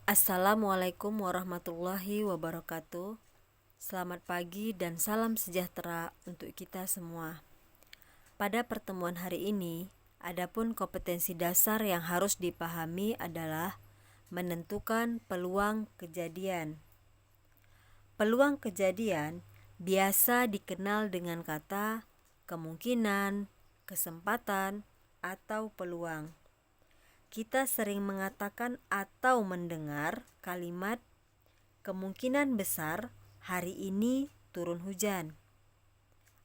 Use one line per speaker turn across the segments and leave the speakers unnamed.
Assalamualaikum warahmatullahi wabarakatuh. Selamat pagi dan salam sejahtera untuk kita semua. Pada pertemuan hari ini, adapun kompetensi dasar yang harus dipahami adalah menentukan peluang kejadian. Peluang kejadian biasa dikenal dengan kata kemungkinan, kesempatan, atau peluang. Kita sering mengatakan atau mendengar kalimat kemungkinan besar hari ini turun hujan.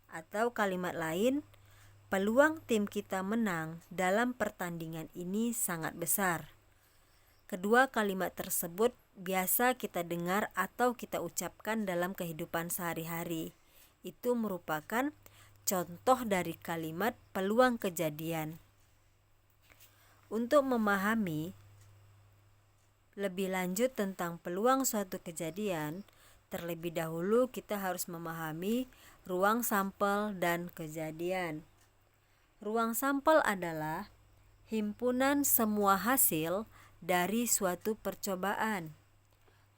Atau kalimat lain, peluang tim kita menang dalam pertandingan ini sangat besar. Kedua kalimat tersebut biasa kita dengar atau kita ucapkan dalam kehidupan sehari-hari. Itu merupakan contoh dari kalimat peluang kejadian. Untuk memahami lebih lanjut tentang peluang suatu kejadian, terlebih dahulu kita harus memahami ruang sampel dan kejadian. Ruang sampel adalah himpunan semua hasil dari suatu percobaan.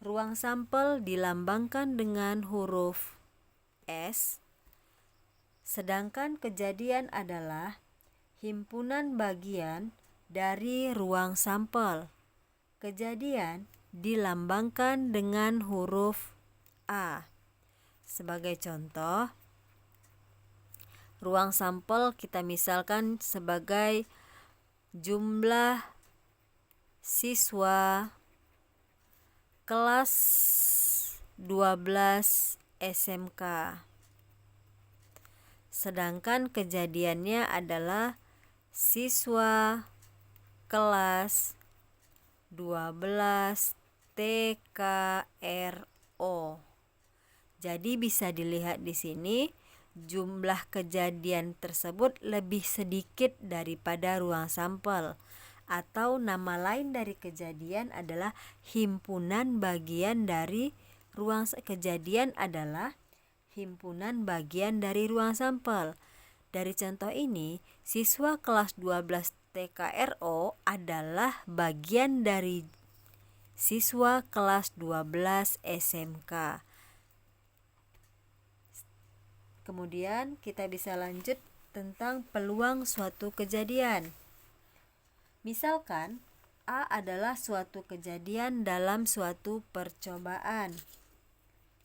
Ruang sampel dilambangkan dengan huruf S, sedangkan kejadian adalah himpunan bagian dari ruang sampel. Kejadian dilambangkan dengan huruf A. Sebagai contoh, ruang sampel kita misalkan sebagai jumlah siswa kelas 12 SMK. Sedangkan kejadiannya adalah siswa kelas 12 TKRO. Jadi bisa dilihat di sini jumlah kejadian tersebut lebih sedikit daripada ruang sampel, atau nama lain dari kejadian adalah himpunan bagian dari ruang kejadian adalah himpunan bagian dari ruang sampel. Dari contoh ini, siswa kelas 12 TKRO adalah bagian dari siswa kelas 12 SMK. Kemudian kita bisa lanjut tentang peluang suatu kejadian. Misalkan A adalah suatu kejadian dalam suatu percobaan.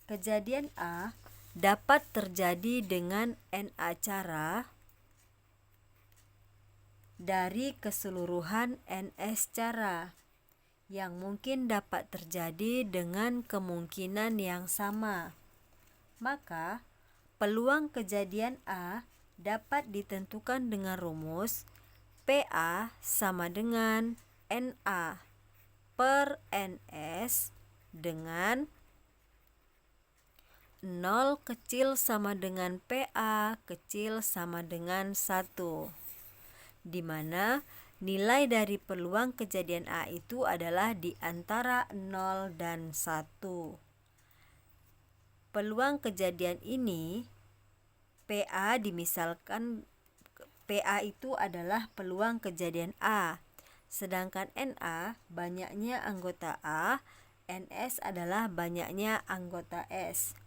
Kejadian A dapat terjadi dengan NA cara dari keseluruhan NS cara yang mungkin dapat terjadi dengan kemungkinan yang sama. Maka, peluang kejadian A dapat ditentukan dengan rumus PA sama dengan NA per NS dengan 0 kecil sama dengan PA kecil sama dengan 1, di mana nilai dari peluang kejadian A itu adalah di antara 0 dan 1. Peluang kejadian ini PA dimisalkan PA itu adalah peluang kejadian A, sedangkan NA banyaknya anggota A, NS adalah banyaknya anggota S.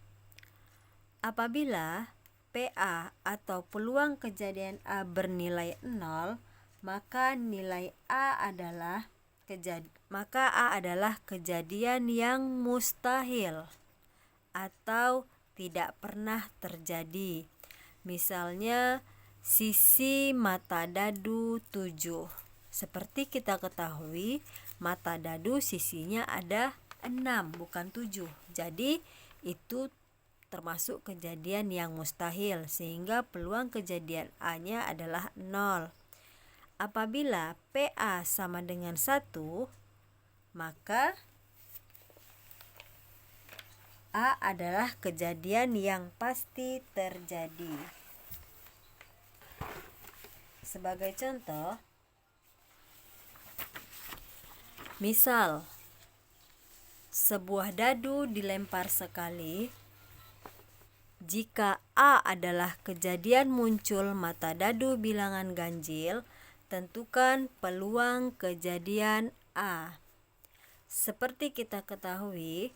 Apabila PA atau peluang kejadian A bernilai 0, maka nilai A adalah kejadian yang mustahil atau tidak pernah terjadi. Misalnya sisi mata dadu 7. Seperti kita ketahui, mata dadu sisinya ada 6 bukan 7. Jadi itu termasuk kejadian yang mustahil, sehingga peluang kejadian A-nya adalah 0. Apabila PA sama dengan 1, maka A adalah kejadian yang pasti terjadi. Sebagai contoh, misal sebuah dadu dilempar sekali. Jika A adalah kejadian muncul mata dadu bilangan ganjil, tentukan peluang kejadian A. Seperti kita ketahui,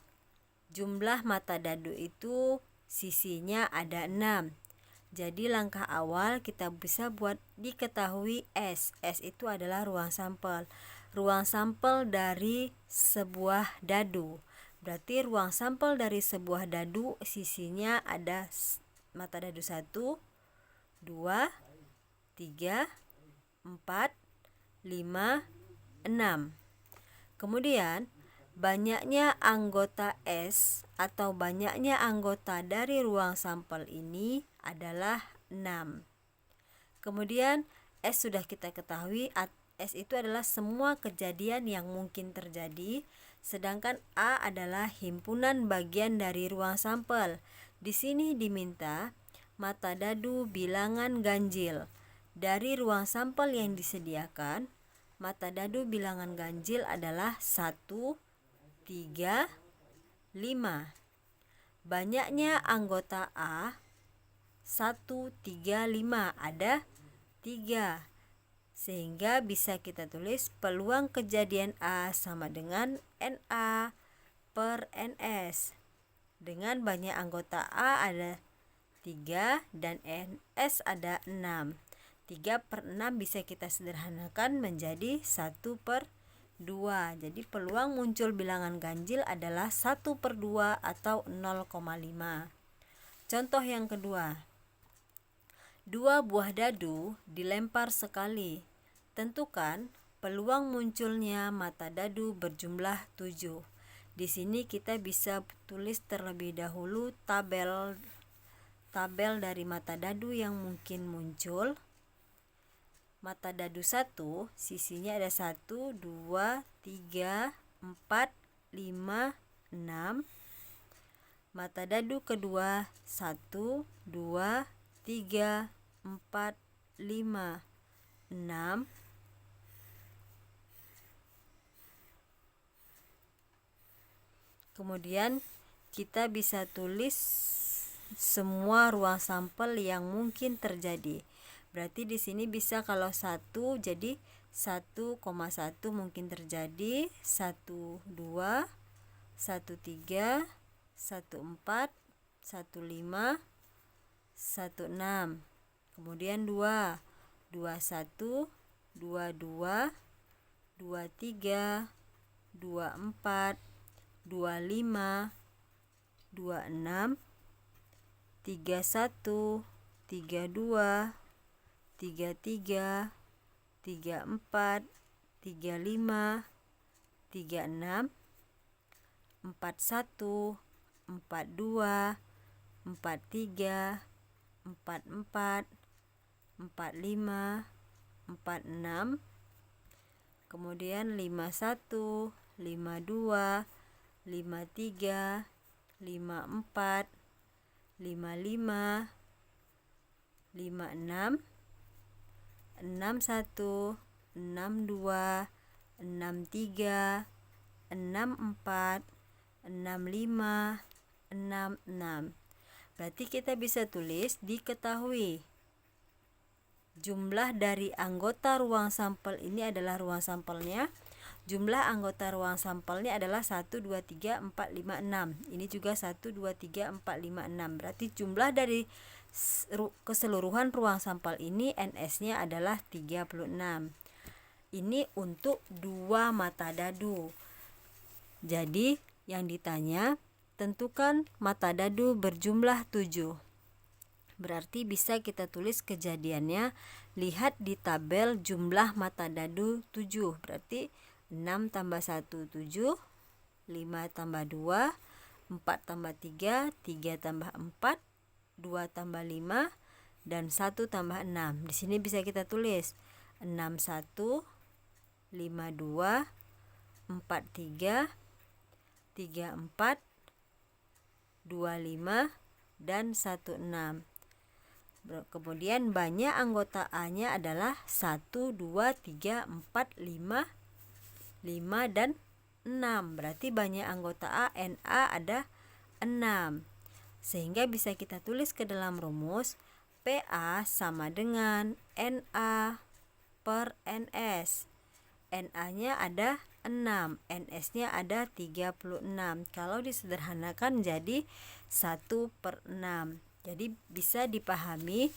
jumlah mata dadu itu sisinya ada 6. Jadi langkah awal kita bisa buat diketahui S. S itu adalah ruang sampel. Ruang sampel dari sebuah dadu. Berarti ruang sampel dari sebuah dadu sisinya ada mata dadu 1, 2, 3, 4, 5, 6. Kemudian banyaknya anggota S atau banyaknya anggota dari ruang sampel ini adalah 6. Kemudian S sudah kita ketahui, S itu adalah semua kejadian yang mungkin terjadi, sedangkan A adalah himpunan bagian dari ruang sampel. Di sini diminta mata dadu bilangan ganjil. Dari ruang sampel yang disediakan, mata dadu bilangan ganjil adalah 1, 3, 5. Banyaknya anggota A 1, 3, 5 ada 3. Sehingga bisa kita tulis peluang kejadian A sama dengan NA per NS. Dengan banyak anggota A ada 3 dan NS ada 6. 3/6 bisa kita sederhanakan menjadi 1/2. Jadi peluang muncul bilangan ganjil adalah 1/2 atau 0,5. Contoh yang kedua. 2 buah dadu dilempar sekali. Tentukan peluang munculnya mata dadu berjumlah 7. Di sini kita bisa tulis terlebih dahulu tabel dari mata dadu yang mungkin muncul. Mata dadu 1 sisinya ada 1, 2, 3, 4, 5, 6. Mata dadu kedua 1, 2, 3, 4, 5, 6. Kemudian kita bisa tulis semua ruang sampel yang mungkin terjadi. Berarti di sini bisa kalau 1 jadi 1,1 mungkin terjadi, 1, 2, 1, 3, 1, 4, 1, 5, 1, 6. Kemudian 2, 2, 1, 2, 2, 2, 3, 2, 4, 2, 5, 2, 6, 3, 1, 3, 2, 3, 3, 3, 4, 3, 5, 3, 6, 4, 1, 4, 2, 4, 3, 4, 4, 4, 5, 4, 6. Kemudian 5, 1, 5, 2, 5, 3, 5, 4, 5, 5, 5, 6, 6, 1, 6, 2, 6, 3, 6, 4, 6, 5, 6, 6. Berarti kita bisa tulis diketahui jumlah dari anggota ruang sampel ini adalah ruang sampelnya. Jumlah anggota ruang sampelnya adalah 1, 2, 3, 4, 5, 6. Ini juga 1, 2, 3, 4, 5, 6. Berarti jumlah dari keseluruhan ruang sampel ini NS-nya adalah 36. Ini untuk 2 mata dadu. Jadi yang ditanya, tentukan mata dadu berjumlah 7. Berarti bisa kita tulis kejadiannya, lihat di tabel jumlah mata dadu 7. Berarti 6 tambah 1, 7, 5 tambah 2, 4 tambah 3, 3 tambah 4, 2 tambah 5, dan 1 tambah 6. Di sini bisa kita tulis 6, 1, 5, 2, 4, 3, 3, 4, 2, 5, dan 1, 6. Kemudian banyak anggota A-nya adalah 1, 2, 3, 4, 5, 5 dan 6. Berarti banyak anggota A, NA ada 6. Sehingga bisa kita tulis ke dalam rumus PA sama dengan NA per NS. NA-nya ada 6. NS-nya ada 36. Kalau disederhanakan jadi 1/6. Jadi bisa dipahami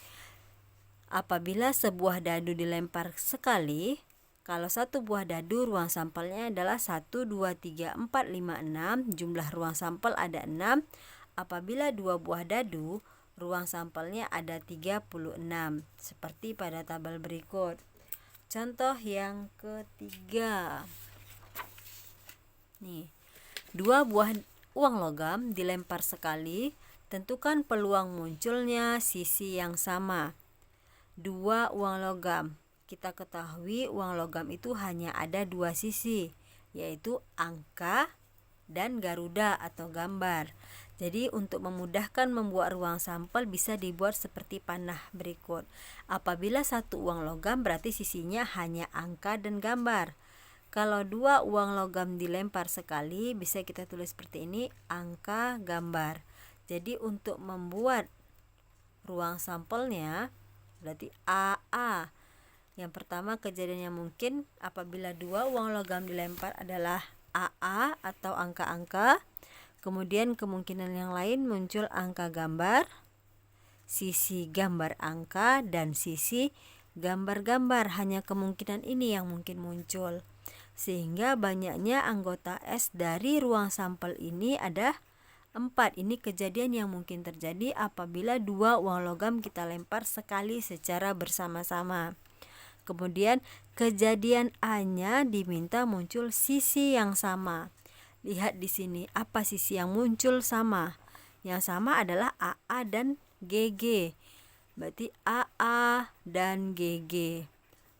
apabila sebuah dadu dilempar sekali, kalau satu buah dadu ruang sampelnya adalah 1, 2, 3, 4, 5, 6. Jumlah ruang sampel ada 6. Apabila dua buah dadu, ruang sampelnya ada 36. Seperti pada tabel berikut. Contoh yang ketiga. Nih, dua buah uang logam dilempar sekali. Tentukan peluang munculnya sisi yang sama. Dua uang logam. Kita ketahui uang logam itu hanya ada dua sisi, yaitu angka dan garuda atau gambar. Jadi untuk memudahkan membuat ruang sampel bisa dibuat seperti panah berikut. Apabila satu uang logam berarti sisinya hanya angka dan gambar. Kalau dua uang logam dilempar sekali bisa kita tulis seperti ini, angka, gambar. Jadi untuk membuat ruang sampelnya berarti AA. Yang pertama kejadian yang mungkin apabila dua uang logam dilempar adalah AA atau angka-angka. Kemudian kemungkinan yang lain muncul angka gambar, sisi gambar angka, dan sisi gambar-gambar. Hanya kemungkinan ini yang mungkin muncul. Sehingga banyaknya anggota S dari ruang sampel ini ada 4. Ini kejadian yang mungkin terjadi apabila dua uang logam kita lempar sekali secara bersama-sama. Kemudian kejadian A-nya diminta muncul sisi yang sama. Lihat di sini apa sisi yang muncul sama. Yang sama adalah AA dan GG. Berarti AA dan GG.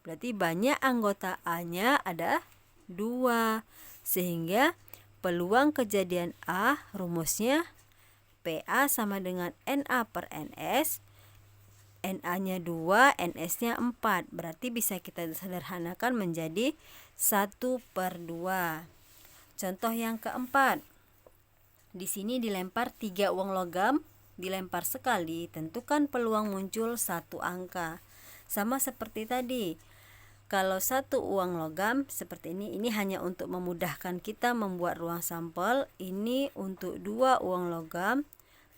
Berarti banyak anggota A-nya ada 2. Sehingga peluang kejadian A rumusnya PA sama dengan NA/NS. NA-nya 2, NS-nya 4. Berarti bisa kita sederhanakan menjadi 1/2. Contoh yang keempat. Di sini dilempar 3 uang logam, dilempar sekali, tentukan peluang muncul satu angka. Sama seperti tadi. Kalau satu uang logam seperti ini hanya untuk memudahkan kita membuat ruang sampel. Ini untuk dua uang logam.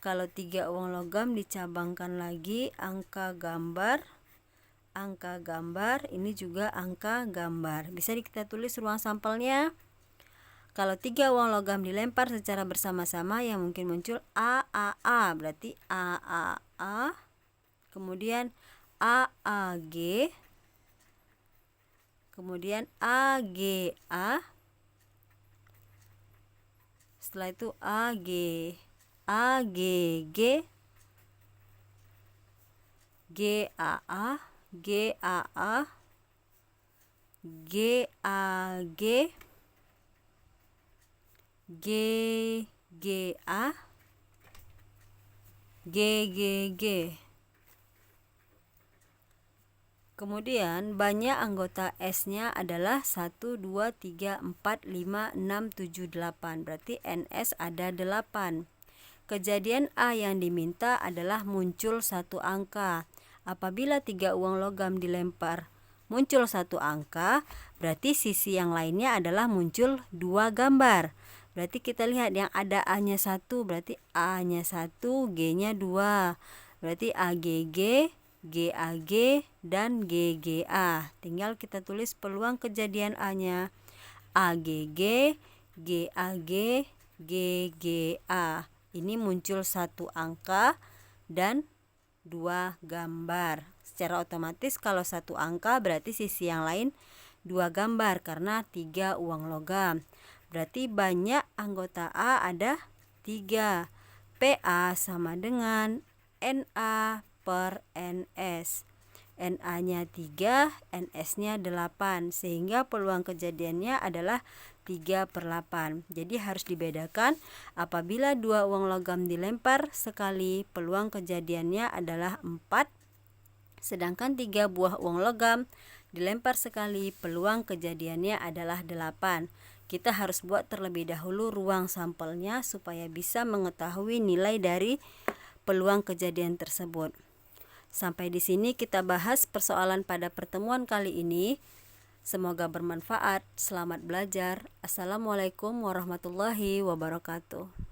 Kalau 3 uang logam dicabangkan lagi, angka gambar, ini juga angka gambar. Bisa kita tulis ruang sampelnya. Kalau 3 uang logam dilempar secara bersama-sama yang mungkin muncul AAA, berarti AAA, kemudian AAG, kemudian AGA, setelah itu AGG, GAA, GAG, GGA, GGG. Kemudian banyak anggota S-nya adalah 1, 2, 3, 4, 5, 6, 7, 8. Berarti NS ada 8. Kejadian A yang diminta adalah muncul satu angka. Apabila 3 uang logam dilempar muncul satu angka, berarti sisi yang lainnya adalah muncul 2 gambar. Berarti kita lihat yang ada A-nya 1, berarti A-nya 1, G-nya 2. Berarti AGG, GAG, dan GGA. Tinggal kita tulis peluang kejadian A-nya. AGG, GAG, GGA. Ini muncul satu angka dan 2 gambar. Secara otomatis kalau satu angka berarti sisi yang lain 2 gambar karena 3 uang logam. Berarti banyak anggota A ada 3. PA sama dengan NA/NS. NA-nya 3, NS-nya 8. Sehingga peluang kejadiannya adalah 3/8. Jadi harus dibedakan apabila 2 uang logam dilempar sekali, peluang kejadiannya adalah 4. Sedangkan 3 buah uang logam dilempar sekali, peluang kejadiannya adalah 8. Kita harus buat terlebih dahulu ruang sampelnya supaya bisa mengetahui nilai dari peluang kejadian tersebut. Sampai di sini kita bahas persoalan pada pertemuan kali ini. Semoga bermanfaat. Selamat belajar. Assalamualaikum warahmatullahi wabarakatuh.